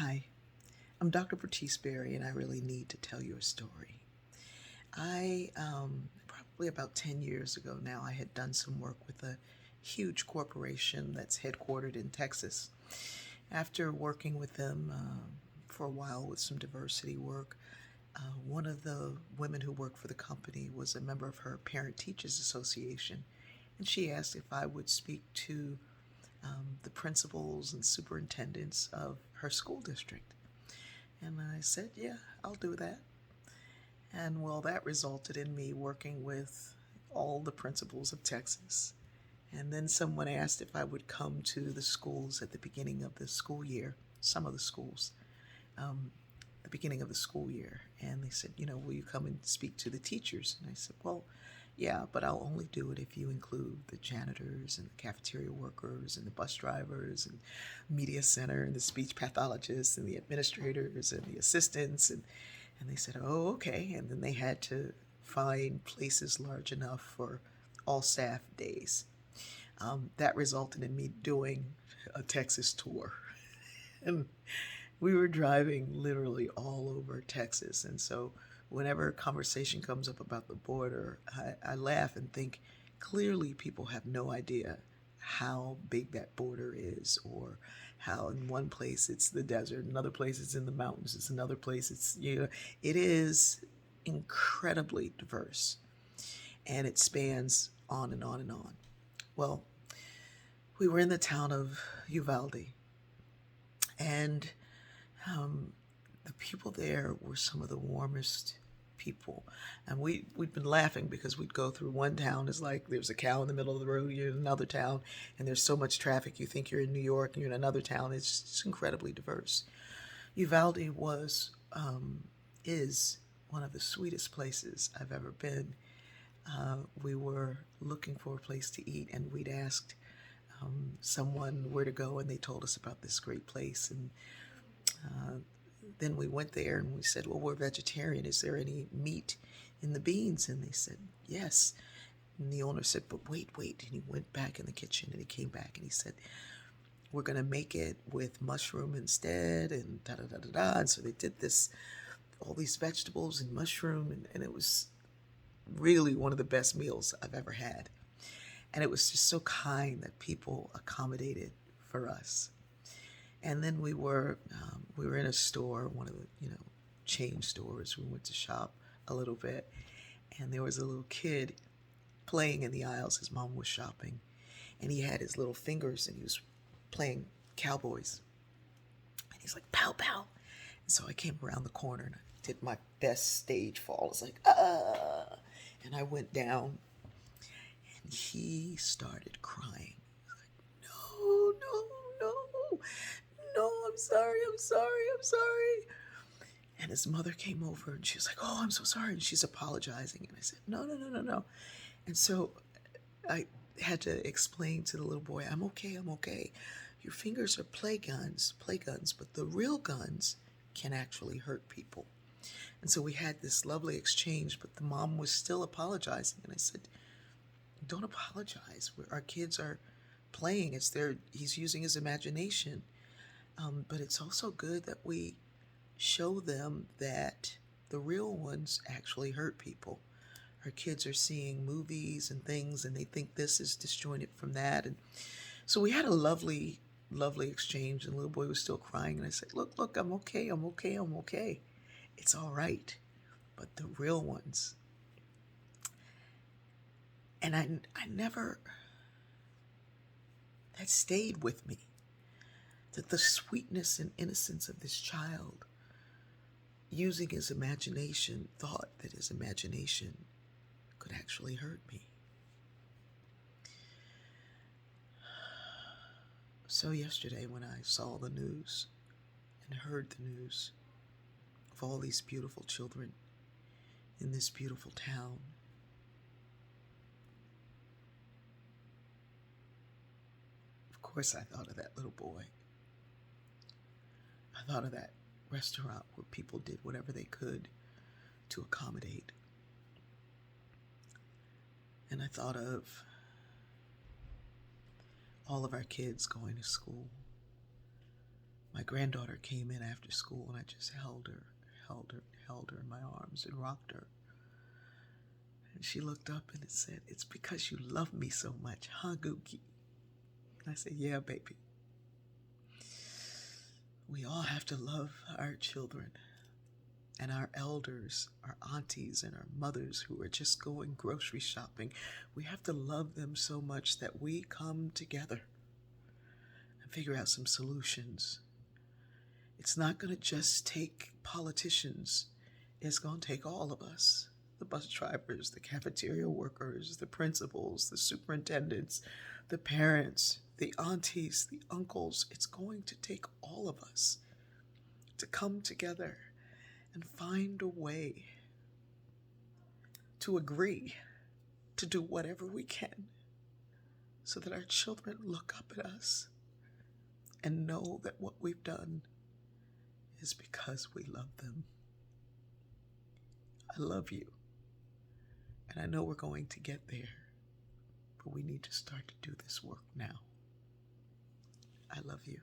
Hi, I'm Dr. Bertice Berry, and I really need to tell you a story. Probably about 10 years ago now, I had done some work with a huge corporation that's headquartered in Texas. After working with them for a while with some diversity work, one of the women who worked for the company was a member of her Parent Teachers Association, and she asked if I would speak to the principals and superintendents of her school district. And I said, yeah, I'll do that. And well, that resulted in me working with all the principals of Texas. And then someone asked if I would come to the schools at the beginning of the school year, some of the schools, um, the beginning of the school year. And they said, will you come and speak to the teachers? And I said, well, yeah, but I'll only do it if you include the janitors and the cafeteria workers and the bus drivers and media center and the speech pathologists and the administrators and the assistants. And they said, oh, okay. And then they had to find places large enough for all staff days. That resulted in me doing a Texas tour. And we were driving literally all over Texas. And so whenever a conversation comes up about the border, I laugh and think clearly people have no idea how big that border is, or how in one place it's the desert, another place it's in the mountains, it's another place it is incredibly diverse, and it spans on and on and on. Well, we were in the town of Uvalde, and um, the people there were some of the warmest people. And we'd been laughing because we'd go through one town, it's like there's a cow in the middle of the road, you're in another town, and there's so much traffic, you think you're in New York and you're in another town. It's just incredibly diverse. Uvalde is one of the sweetest places I've ever been. We were looking for a place to eat, and we'd asked someone where to go, and they told us about this great place. And then we went there and we said, well, we're vegetarian. Is there any meat in the beans? And they said, yes. And the owner said, but wait. And he went back in the kitchen and he came back and he said, we're going to make it with mushroom instead, and da da da da da. And so they did this, all these vegetables and mushroom, and it was really one of the best meals I've ever had. And it was just so kind that people accommodated for us. And then we were in a store, one of the chain stores. We went to shop a little bit, and there was a little kid playing in the aisles. His mom was shopping, and he had his little fingers, and he was playing cowboys. And he's like, pow pow. And so I came around the corner and I did my best stage fall. I was like, ah, and I went down, and he started crying. No, no, no, no, I'm sorry. And his mother came over and she was like, oh, I'm so sorry. And she's apologizing. And I said, no, no, no, no, no. And so I had to explain to the little boy, I'm okay, I'm okay. Your fingers are play guns, but the real guns can actually hurt people. And so we had this lovely exchange, but the mom was still apologizing. And I said, don't apologize. Our kids are playing. He's using his imagination. But it's also good that we show them that the real ones actually hurt people. Our kids are seeing movies and things, and they think this is disjointed from that. And so we had a lovely, lovely exchange, and the little boy was still crying. And I said, look, I'm okay, I'm okay, I'm okay. It's all right. But the real ones. And I never, that stayed with me. That the sweetness and innocence of this child, using his imagination, thought that his imagination could actually hurt me. So yesterday when I saw the news and heard the news of all these beautiful children in this beautiful town, of course I thought of that little boy. I thought of that restaurant where people did whatever they could to accommodate. And I thought of all of our kids going to school, my granddaughter came in after school, and I just held her in my arms and rocked her. And she looked up and it said, "It's because you love me so much, huh, Gookie?" And I said, "Yeah, baby. We all have to love our children and our elders, our aunties and our mothers who are just going grocery shopping. We have to love them so much that we come together and figure out some solutions. It's not going to just take politicians. It's going to take all of us, the bus drivers, the cafeteria workers, the principals, the superintendents, the parents, the aunties, the uncles. It's going to take all of us to come together and find a way to agree to do whatever we can so that our children look up at us and know that what we've done is because we love them. I love you, and I know we're going to get there, but we need to start to do this work now. I love you.